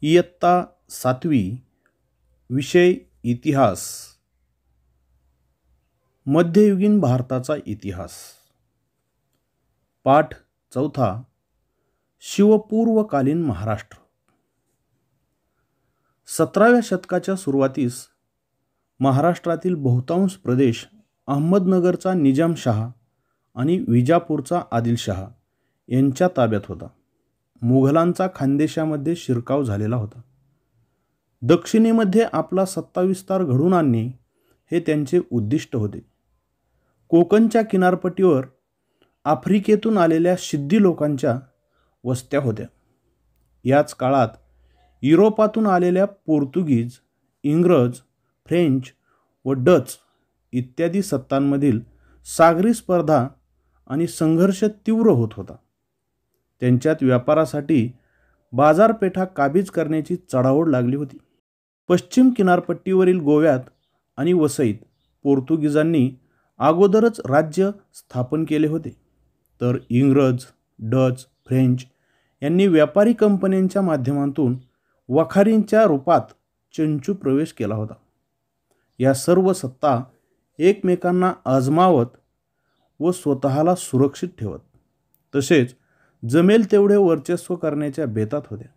इयत्ता 7वी, विषय इतिहास. मध्ययुगीन भारताचा इतिहास. पाठ 4. शिवपूर्वकालीन महाराष्ट्र. 17व्या शतकाच्या सुरुवातीस महाराष्ट्रातील बहुतांश प्रदेश अहमदनगरचा निजामशाह आणि विजापूरचा आदिलशाह यांच्या ताब्यात होता. मुघलांचा खानदेशामध्ये शिरकाव झालेला होता. दक्षिणेमध्ये आपला सत्ता विस्तार घडवून आणणे हे त्यांचे उद्दिष्ट होते. कोकणच्या किनारपट्टीवर आफ्रिकेतून आलेल्या सिद्धी लोकांच्या वस्त्या होत्या. याच काळात युरोपातून आलेल्या पोर्तुगीज, इंग्रज, फ्रेंच व डच इत्यादी सत्तांमधील सागरी स्पर्धा आणि संघर्ष तीव्र होत होता. त्यांच्यात व्यापारासाठी बाजारपेठा काबीज करण्याची चढाओढ लागली होती. पश्चिम किनारपट्टीवरील गोव्यात आणि वसईत पोर्तुगीजांनी अगोदरच राज्य स्थापन केले होते, तर इंग्रज, डच, फ्रेंच यांनी व्यापारी कंपन्यांच्या माध्यमातून वखारींच्या रूपात चंचू प्रवेश केला होता. या सर्व सत्ता एकमेकांना आजमावत व स्वतःला सुरक्षित ठेवत, तसेच जमेल तेवढे वर्चस्व करण्याच्या बेतात होत्या.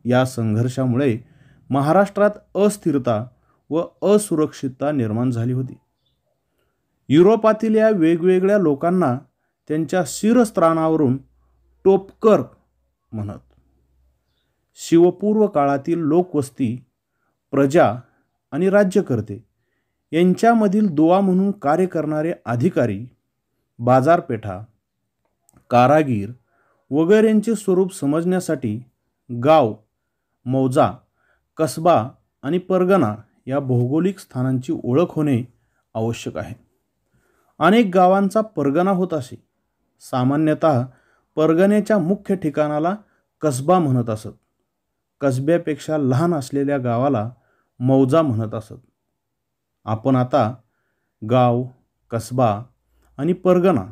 या संघर्षामुळे महाराष्ट्रात अस्थिरता व असुरक्षितता निर्माण झाली होती. युरोपातील या वेगवेगळ्या लोकांना त्यांच्या शिरस्त्राणावरून टोपकर म्हणत. शिवपूर्व काळातील लोकवस्ती, प्रजा आणि राज्यकर्ते यांच्यामधील दुवा म्हणून कार्य करणारे अधिकारी, बाजारपेठा, कारागीर वगैरेंचे स्वरूप समजण्यासाठी गाव, मौजा, कसबा आणि परगणा या भौगोलिक स्थानांची ओळख होणे आवश्यक आहे. अनेक गावांचा परगणा होत असे. सामान्यतः परगण्याच्या मुख्य ठिकाणाला कसबा म्हणत असत. कसब्यापेक्षा लहान असलेल्या गावाला मौजा म्हणत असत. आपण आता गाव, कसबा आणि परगणा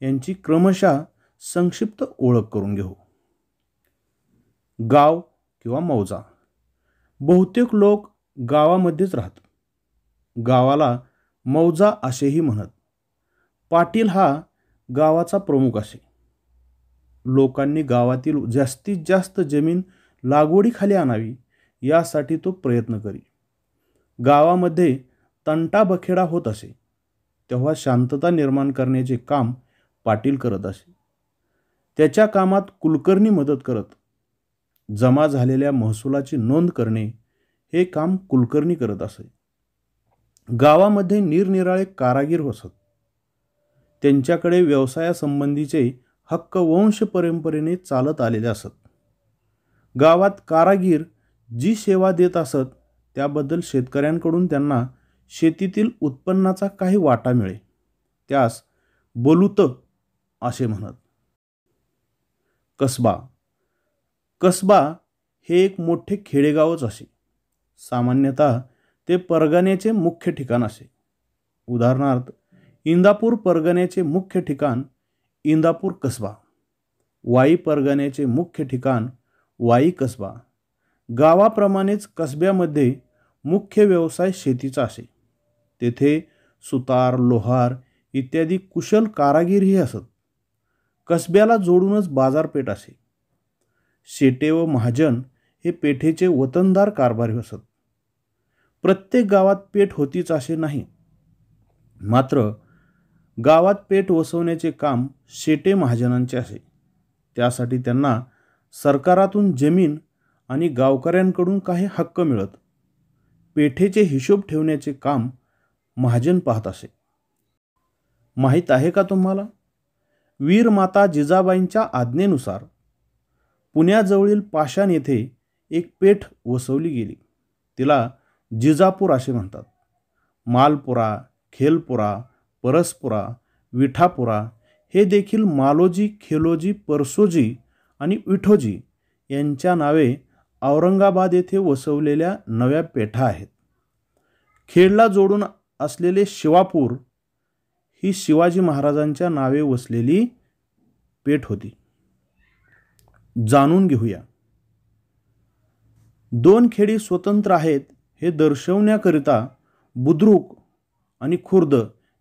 यांची क्रमशः संक्षिप्त ओळख करून घेऊ. गाव किंवा मौजा. बहुतेक लोक गावामध्येच राहत. गावाला मौजा असेही म्हणत. पाटील हा गावाचा प्रमुख असे. लोकांनी गावातील जास्तीत जास्त जमीन लागवडीखाली आणावी यासाठी तो प्रयत्न करी. गावामध्ये तंटाबखेडा होत असे तेव्हा शांतता निर्माण करण्याचे काम पाटील करत असे. त्याच्या कामात कुलकर्णी मदत करत. जमा झालेल्या महसुलाची नोंद करणे हे काम कुलकर्णी करत असे. गावामध्ये निरनिराळे कारागीर असत. त्यांच्याकडे व्यवसायासंबंधीचे हक्क वंश परंपरेने चालत आलेले असत. गावात कारागीर जी सेवा देत असत त्याबद्दल शेतकऱ्यांकडून त्यांना शेतीतील उत्पन्नाचा काही वाटा मिळे. त्यास बलुत असे म्हणत. कसबा. कसबा हे एक मोठे खेडेगावच असे. सामान्यतः ते परगण्याचे मुख्य ठिकाण असे. उदाहरणार्थ इंदापूर परगण्याचे मुख्य ठिकाण इंदापूर कसबा, वाई परगण्याचे मुख्य ठिकाण वाई कसबा. गावाप्रमाणेच कसब्यामध्ये मुख्य व्यवसाय शेतीचा असे. तेथे सुतार, लोहार इत्यादी कुशल कारागीरही असत. कसब्याला जोडूनच बाजारपेठ असे. शेटे व महाजन हे पेठेचे वतनदार कारभारी असत. प्रत्येक गावात पेठ होतीच असे नाही. मात्र गावात पेठ वसवण्याचे काम शेटे महाजनांचे असे. त्यासाठी त्यांना सरकारातून जमीन आणि गावकऱ्यांकडून काही हक्क मिळत. पेठेचे हिशोब ठेवण्याचे काम महाजन पाहत असे. माहीत आहे का तुम्हाला, वीरमाता जिजाबाईंच्या आज्ञेनुसार पुण्याजवळील पाषाण येथे एक पेठ वसवली गेली. तिला जिजापूर असे म्हणतात. मालपुरा, खेलपुरा, परसपुरा, विठापुरा हे देखील मालोजी, खेलोजी, परसोजी आणि विठोजी यांच्या नावे औरंगाबाद येथे वसवलेल्या नव्या पेठा आहेत. खेडला जोडून असलेले शिवापूर ही शिवाजी महाराजांच्या नावे वसलेली पेठ होती. जाणून घेऊया. दोन खेडी स्वतंत्र आहेत हे दर्शवण्याकरिता बुद्रुक आणि खुर्द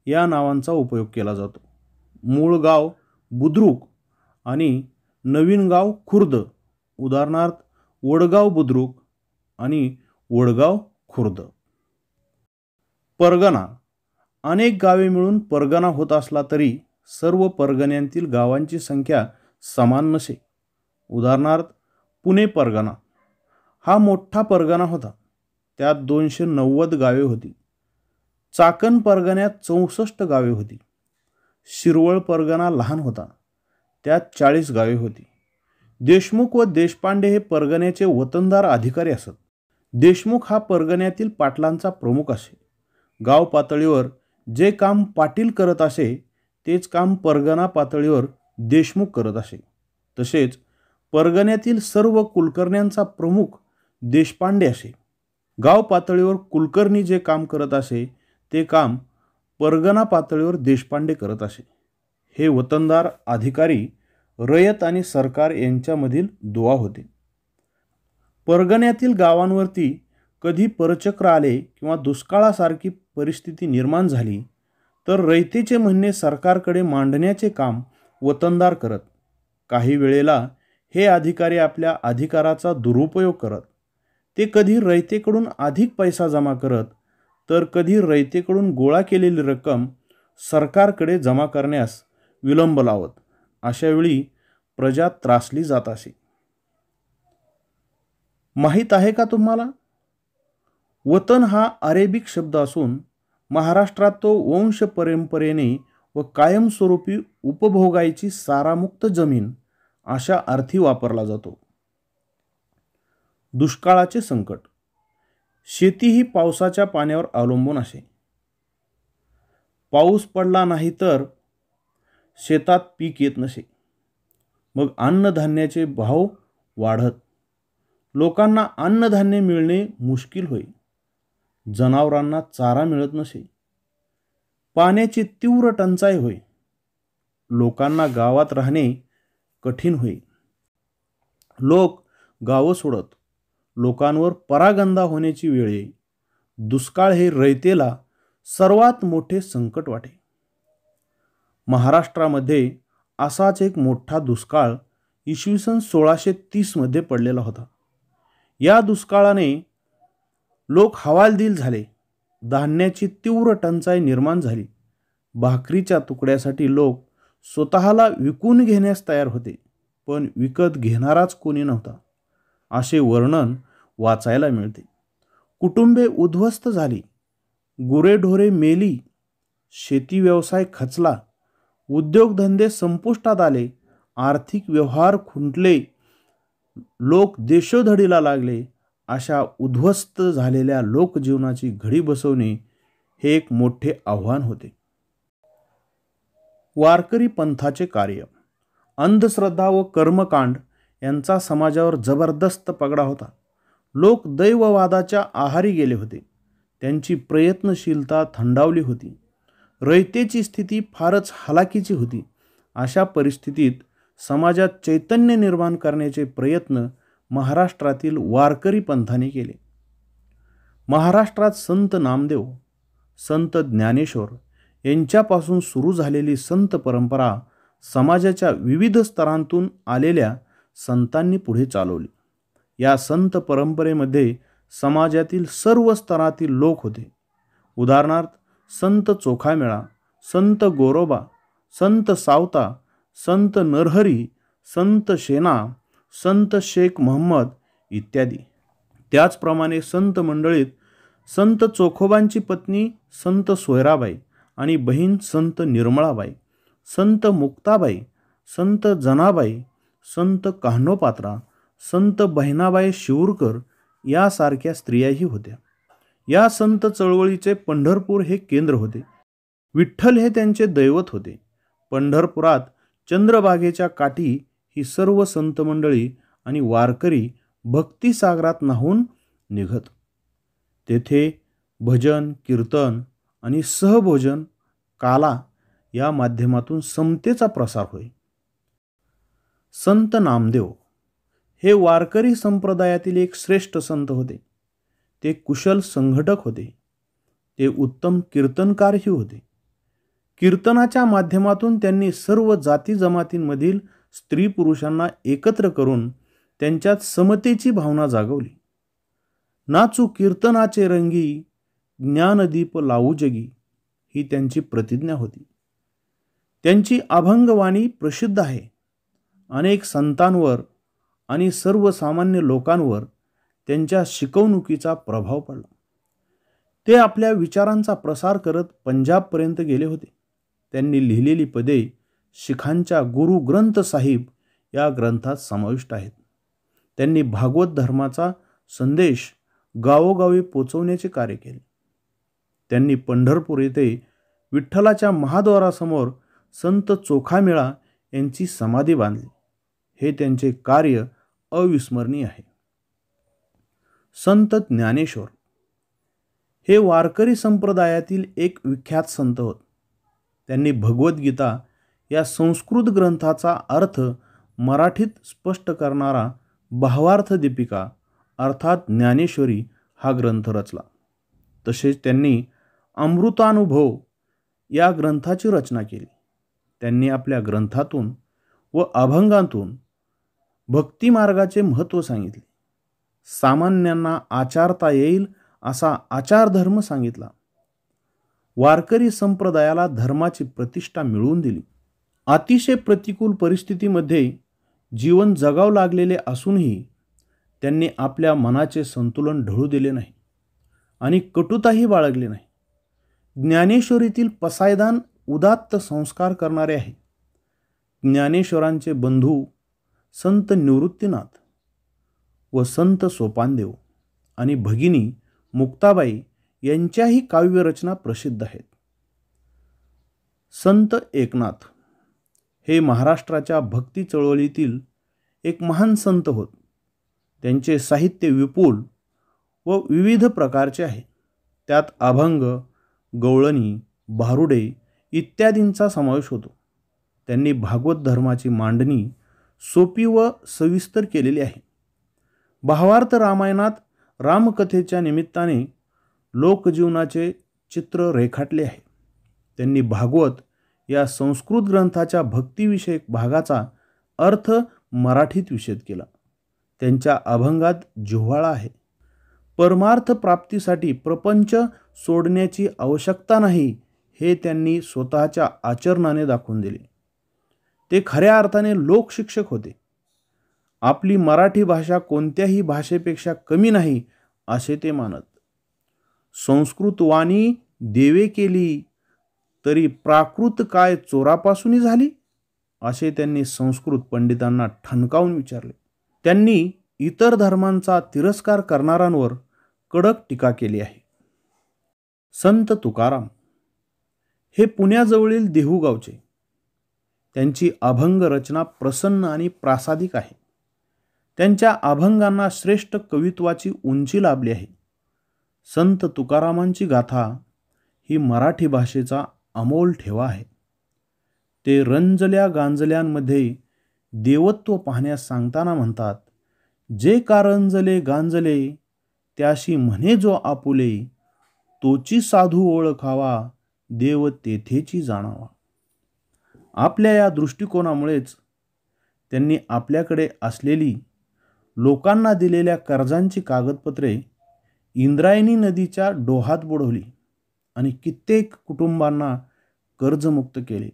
या नावांचा उपयोग केला जातो. मूळ गाव बुद्रुक आणि नवीन गाव खुर्द, उदाहरणार्थ वडगाव बुद्रुक आणि वडगाव खुर्द. परगणा. अनेक गावे मिळून परगणा होत असला तरी सर्व परगण्यांतील गावांची संख्या समान नसे. उदाहरणार्थ पुणे परगणा हा मोठा परगणा होता, त्यात 290 गावे होती. चाकण परगण्यात 64 गावे होती. शिरवळ परगणा लहान होता, त्यात 40 गावे होती. देशमुख व देशपांडे हे परगण्याचे वतनदार अधिकारी असत. देशमुख हा परगण्यातील पाटलांचा प्रमुख असे. गाव पातळीवर जे काम पाटील करत असे तेच काम परगणा पातळीवर देशमुख करत असे. तसेच परगण्यातील सर्व कुलकर्ण्यांचा प्रमुख देशपांडे असे. गाव पातळीवर कुलकर्णी जे काम करत असे ते काम परगणा पातळीवर देशपांडे करत असे. हे वतनदार अधिकारी रयत आणि सरकार यांच्यामधील दुवा होते. परगण्यातील गावांवरती कधी परचक्र आले किंवा दुष्काळासारखी परिस्थिती निर्माण झाली तर रयतेचे म्हणणे सरकारकडे मांडण्याचे काम वतनदार करत. काही वेळेला हे अधिकारी आपल्या अधिकाराचा दुरुपयोग करत. ते कधी रयतेकडून अधिक पैसा जमा करत तर कधी रयतेकडून गोळा केलेली रक्कम सरकारकडे जमा करण्यास विलंब लावत. अशा वेळी प्रजा त्रासली जात असे. माहीत आहे का तुम्हाला, वतन हा अरेबिक शब्द असून महाराष्ट्रात तो वंश परंपरेने व कायमस्वरूपी उपभोगायची सारामुक्त जमीन अशा अर्थी वापरला जातो. दुष्काळाचे संकट. शेती ही पावसाच्या पाण्यावर अवलंबून असे. पाऊस पडला नाही तर शेतात पीक येत नसे. मग अन्नधान्याचे भाव वाढत. लोकांना अन्नधान्य मिळणे मुश्किल होई. जनावरांना चारा मिळत नसे. पाण्याची तीव्र टंचाई होई. लोकांना गावात राहणे कठीण होई. लोक गावं सोडत. लोकांवर परागंदा होण्याची वेळ येई. दुष्काळ हे रयतेला सर्वात मोठे संकट वाटे. महाराष्ट्रामध्ये असाच एक मोठा दुष्काळ इसवी सन 1630 मध्ये पडलेला होता. या दुष्काळाने लोक हवालदिल झाले. धान्याची तीव्र टंचाई निर्माण झाली. भाकरीच्या तुकड्यासाठी लोक स्वतःला विकून घेण्यास तयार होते, पण विकत घेणाराच कोणी नव्हता, असे वर्णन वाचायला मिळते. कुटुंबे उद्ध्वस्त झाली. गुरेढोरे मेली. शेती व्यवसाय खचला. उद्योगधंदे संपुष्टात आले. आर्थिक व्यवहार खुंटले. लोक देशोधडीला लागले. अशा उद्ध्वस्त झालेल्या लोकजीवनाची घडी बसवणे हे एक मोठे आव्हान होते. वारकरी पंथाचे कार्य. अंधश्रद्धा व कर्मकांड यांचा समाजावर जबरदस्त पगडा होता. लोक दैववादाच्या आहारी गेले होते. त्यांची प्रयत्नशीलता थंडावली होती. रयतेची स्थिती फारच हलाखीची होती. अशा परिस्थितीत समाजात चैतन्य निर्माण करण्याचे प्रयत्न महाराष्ट्रातील वारकरी पंथाने केले. महाराष्ट्रात संत नामदेव, संत ज्ञानेश्वर यांच्यापासून सुरू झालेली संत परंपरा समाजाच्या विविध स्तरांतून आलेल्या संतांनी पुढे चालवली. या संत परंपरेमध्ये समाजातील सर्व स्तरातील लोक होते. उदाहरणार्थ संत चोखामेळा, संत गोरोबा, संत सावता, संत नरहरी, संत शेना, संत शेख महम्मद इत्यादी. त्याचप्रमाणे संत मंडळीत संत चोखोबांची पत्नी संत सोयराबाई आणि बहीण संत निर्मळाबाई, संत मुक्ताबाई, संत जनाबाई, संत कान्होपात्रा, संत बहिणाबाई शिवूरकर यासारख्या स्त्रियाही होत्या. या संत चळवळीचे पंढरपूर हे केंद्र होते. विठ्ठल हे त्यांचे दैवत होते. पंढरपुरात चंद्रभागेच्या काठी ही सर्व संत मंडळी आणि वारकरी भक्तिसागरात न्हाऊन निघत. तेथे भजन, कीर्तन आणि सहभोजन काला या माध्यमातून समतेचा प्रसार होई. संत नामदेव हे वारकरी संप्रदायातील एक श्रेष्ठ संत होते. ते कुशल संघटक होते. ते उत्तम कीर्तनकारही होते. कीर्तनाच्या माध्यमातून त्यांनी सर्व जाती जमातींमधील स्त्री पुरुषांना एकत्र करून त्यांच्यात समतेची भावना जागवली. नाचू कीर्तनाचे रंगी, ज्ञानदीप लावू जगी, ही त्यांची प्रतिज्ञा होती. त्यांची अभंगवाणी प्रसिद्ध आहे. अनेक संतांवर आणि सर्वसामान्य लोकांवर त्यांच्या शिकवणुकीचा प्रभाव पडला. ते आपल्या विचारांचा प्रसार करत पंजाबपर्यंत गेले होते. त्यांनी लिहिलेली पदे शिखांच्या गुरु ग्रंथ साहिब या ग्रंथात समाविष्ट आहेत. त्यांनी भागवत धर्माचा संदेश गावोगावी पोचवण्याचे कार्य केले. त्यांनी पंढरपूर येथे विठ्ठलाच्या महाद्वारासमोर संत चोखामेळा यांची समाधी बांधली. हे त्यांचे कार्य अविस्मरणीय आहे. संत ज्ञानेश्वर हे वारकरी संप्रदायातील एक विख्यात संत होत. त्यांनी भगवद्गीता या संस्कृत ग्रंथाचा अर्थ मराठीत स्पष्ट करणारा भावार्थ दीपिका अर्थात ज्ञानेश्वरी हा ग्रंथ रचला. तसेच त्यांनी अमृतानुभव या ग्रंथाची रचना केली. त्यांनी आपल्या ग्रंथातून व अभंगातून भक्तिमार्गाचे महत्त्व सांगितले. सामान्यांना आचारता येईल असा आचारधर्म सांगितला. वारकरी संप्रदायाला धर्माची प्रतिष्ठा मिळवून दिली. अतिशय प्रतिकूल परिस्थितीमध्ये जीवन जगावं लागलेले असूनही त्यांनी आपल्या मनाचे संतुलन ढळू दिले नाही आणि कटुताही बाळगली नाही. ज्ञानेश्वरीतील पसायदान उदात्त संस्कार करणारे आहे. ज्ञानेश्वरांचे बंधू संत निवृत्तीनाथ व संत सोपानदेव आणि भगिनी मुक्ताबाई यांच्याही काव्यरचना प्रसिद्ध आहेत. संत एकनाथ हे महाराष्ट्राच्या भक्ती चळवळीतील एक महान संत होत. त्यांचे साहित्य विपुल व विविध प्रकारचे आहे. त्यात अभंग, गवळणी, भारुडे इत्यादींचा समावेश होतो. त्यांनी भागवत धर्माची मांडणी सोपी व सविस्तर केलेली आहे. भावार्थ रामायणात रामकथेच्या निमित्ताने लोकजीवनाचे चित्र रेखाटले आहे. त्यांनी भागवत या संस्कृत ग्रंथाच्या भक्तिविषयक भागाचा अर्थ मराठीत विशद केला. त्यांच्या अभंगात जिव्हाळा आहे. परमार्थ प्राप्तीसाठी प्रपंच सोडण्याची आवश्यकता नाही हे त्यांनी स्वतःच्या आचरणाने दाखवून दिले. ते खऱ्या अर्थाने लोकशिक्षक होते. आपली मराठी भाषा कोणत्याही भाषेपेक्षा कमी नाही असे ते मानत. संस्कृत वाणी देवे केली तरी प्राकृत काय चोरापासूनही झाली असे त्यांनी संस्कृत पंडितांना ठणकावून विचारले. त्यांनी इतर धर्मांचा तिरस्कार करणाऱ्यांवर कडक टीका केली आहे. संत तुकाराम हे पुण्याजवळील देहू गावचे. त्यांची अभंग रचना प्रसन्न आणि प्रासादिक आहे. त्यांच्या अभंगांना श्रेष्ठ कवित्वाची उंची लाभली आहे. संत तुकारामांची गाथा ही मराठी भाषेचा अमोल ठेवा आहे. ते रंजल्या गांजल्यांमध्ये देवत्व पाहण्यास सांगताना म्हणतात, जे कारंजले गांजले त्याशी म्हणे जो आपुले, तोची साधू ओळखावा देव तेथेची जाणावा. आपल्या या दृष्टिकोनामुळेच त्यांनी आपल्याकडे असलेली लोकांना दिलेल्या कर्जांची कागदपत्रे इंद्रायणी नदीच्या डोहात बुडवली आणि कित्येक कुटुंबांना कर्जमुक्त केले.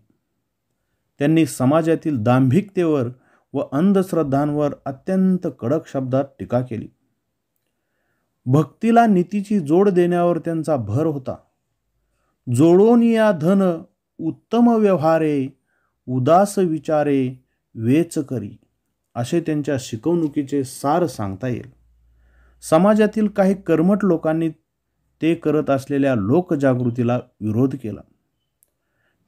त्यांनी समाजातील दांभिकतेवर व अंधश्रद्धांवर अत्यंत कडक शब्दात टीका केली. भक्तीला नीतीची जोड देण्यावर त्यांचा भर होता. जोडोन या धन उत्तम व्यवहारे, उदास विचारे वेच करी, असे त्यांच्या शिकवणुकीचे सार सांगता येईल. समाजातील काही कर्मठ लोकांनी ते करत असलेल्या लोकजागृतीला विरोध केला.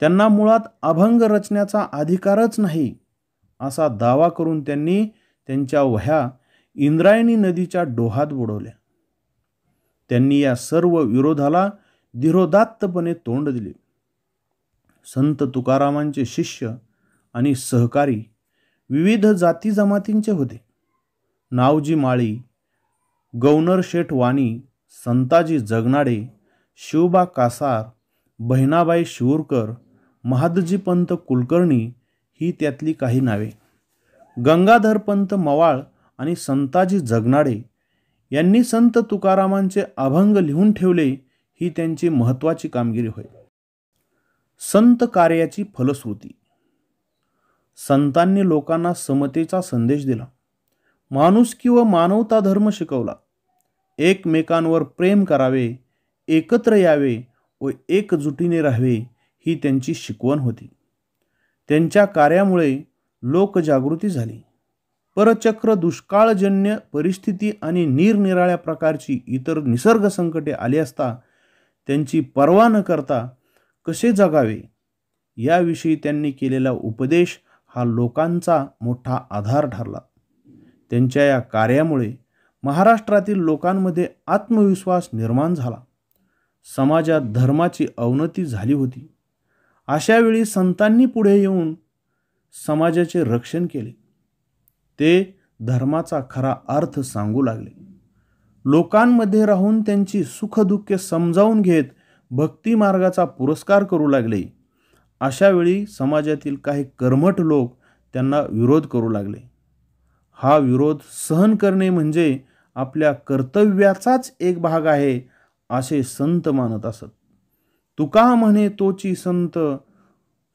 त्यांना मुळात अभंग रचण्याचा अधिकारच नाही असा दावा करून त्यांनी त्यांच्या वह्या इंद्रायणी नदीच्या डोहात बुडवल्या. त्यांनी या सर्व विरोधाला धीरोदात्तपणे तोंड दिले. संत तुकारामांचे शिष्य आणि सहकारी विविध जाती जमातींचे होते. नावजी माळी, गौनर शेठ वाणी, संताजी जगनाडे, शिवबा कासार, बहिणाबाई शिवूरकर, महादजी पंत कुलकर्णी ही त्यातली काही नावे. गंगाधर पंत मवाळ आणि संताजी जगनाडे यांनी संत तुकारामांचे अभंग लिहून ठेवले ही त्यांची महत्त्वाची कामगिरी होय. संत कार्याची फलश्रुती. संतांनी लोकांना समतेचा संदेश दिला, माणुसकी व मानवता धर्म शिकवला, एकमेकांवर प्रेम करावे, एकत्र यावे व एकजुटीने राहावे ही त्यांची शिकवण होती. त्यांच्या कार्यामुळे लोकजागृती झाली. परचक्र, दुष्काळजन्य परिस्थिती आणि निरनिराळ्या प्रकारची इतर निसर्ग संकटे आली असता त्यांची पर्वा न करता कसे जगावे याविषयी त्यांनी केलेला उपदेश हा लोकांचा मोठा आधार ठरला. त्यांच्या या कार्यामुळे महाराष्ट्रातील लोकांमध्ये आत्मविश्वास निर्माण झाला. समाजात धर्माची अवनती झाली होती. अशा वेळी संतांनी पुढे येऊन समाजाचे रक्षण केले. ते धर्माचा खरा अर्थ सांगू लागले. लोकांमध्ये राहून त्यांची सुखदुःखे समजावून घेत भक्ती मार्गाचा पुरस्कार करू लागले. अशा वेळी समाजातील काही कर्मठ लोक त्यांना विरोध करू लागले. हा विरोध सहन करणे म्हणजे आपल्या कर्तव्याचाच एक भाग आहे असे संत मानत असत. तुका म्हणे तोची संत,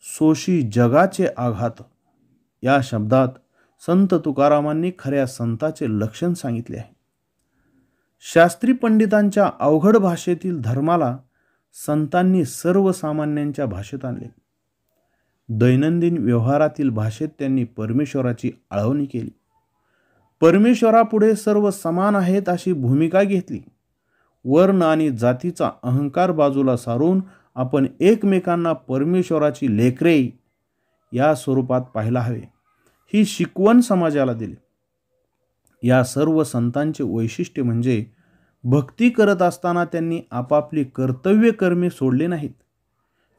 सोशी जगाचे आघात. या शब्दात संत तुकारामांनी खऱ्या संताचे लक्षण सांगितले आहे. शास्त्री पंडितांच्या अवघड भाषेतील धर्माला संतांनी सर्वसामान्यांच्या भाषेत आणले. दैनंदिन व्यवहारातील भाषेत त्यांनी परमेश्वराची आळवणी केली. परमेश्वरापुढे सर्व समान आहेत अशी भूमिका घेतली. वर्ण आणि जातीचा अहंकार बाजूला सारून आपण एकमेकांना परमेश्वराची लेकरे या स्वरूपात पाहायला हवे ही शिकवण समाजाला दिली. या सर्व संतांचे वैशिष्ट्य म्हणजे भक्ती करत असताना त्यांनी आपापली कर्तव्य कर्मे सोडले नाहीत.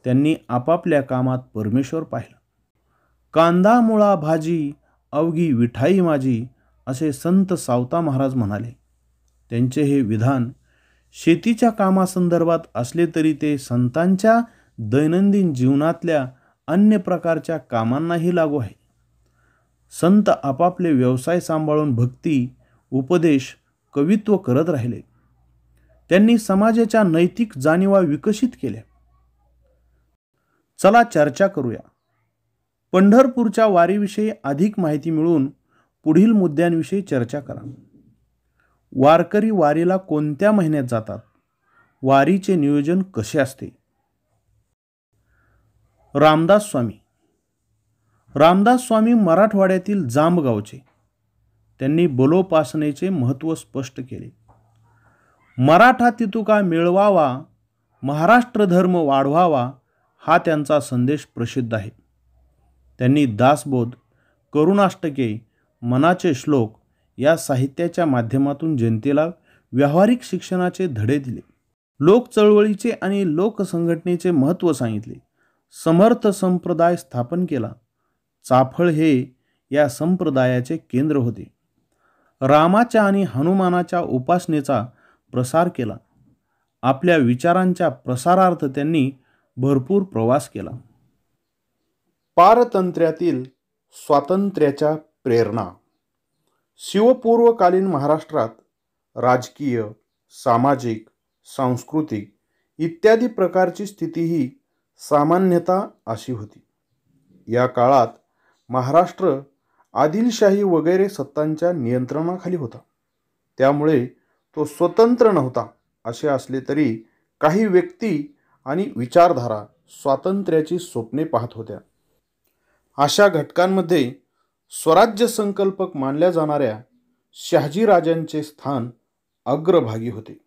त्यांनी आपापल्या कामात परमेश्वर पाहिला. कांदा मुळा भाजी अवघी विठाई माझी असे संत सावता महाराज म्हणाले. त्यांचे हे विधान शेतीच्या कामासंदर्भात असले तरी ते संतांच्या दैनंदिन जीवनातल्या अन्य प्रकारच्या कामांनाही लागू आहे. संत आपापले व्यवसाय सांभाळून भक्ती, उपदेश, कवित्व करत राहिले. त्यांनी समाजाच्या नैतिक जाणीवा विकसित केल्या. चला चर्चा करूया. पंढरपूरच्या वारीविषयी अधिक माहिती मिळवून पुढील मुद्द्यांविषयी चर्चा करा. वारकरी वारीला कोणत्या महिन्यात जातात? वारीचे नियोजन कसे असते? रामदास स्वामी. रामदास स्वामी मराठवाड्यातील जांबगावचे. त्यांनी बलोपासनेचे महत्त्व स्पष्ट केले. मराठा तितुका मिळवावा, महाराष्ट्र धर्म वाढवावा हा त्यांचा संदेश प्रसिद्ध आहे. त्यांनी दासबोध, करुणाष्टके, मनाचे श्लोक या साहित्याच्या माध्यमातून जनतेला व्यावहारिक शिक्षणाचे धडे दिले. लोक चळवळीचे आणि लोकसंघटनेचे महत्त्व सांगितले. समर्थ संप्रदाय स्थापन केला. चाफळ हे या संप्रदायाचे केंद्र होते. रामाच्या आणि हनुमानाच्या उपासनेचा प्रसार केला. आपल्या विचारांच्या प्रसारार्थ त्यांनी भरपूर प्रवास केला. पारतंत्र्यातील स्वातंत्र्याच्या प्रेरणा. शिवपूर्वकालीन महाराष्ट्रात राजकीय, सामाजिक, सांस्कृतिक इत्यादी प्रकारची स्थिती ही सामान्यतः अशी होती. या काळात महाराष्ट्र आदिलशाही वगैरे सत्तांच्या नियंत्रणाखाली होता. त्यामुळे तो स्वतंत्र नव्हता. असे असले तरी काही व्यक्ती आणि विचारधारा स्वातंत्र्याची स्वप्ने पाहत होत्या. अशा घटकांमध्ये स्वराज्य संकल्पक मानल्या जाणाऱ्या शहाजीराजांचे स्थान अग्रभागी होते.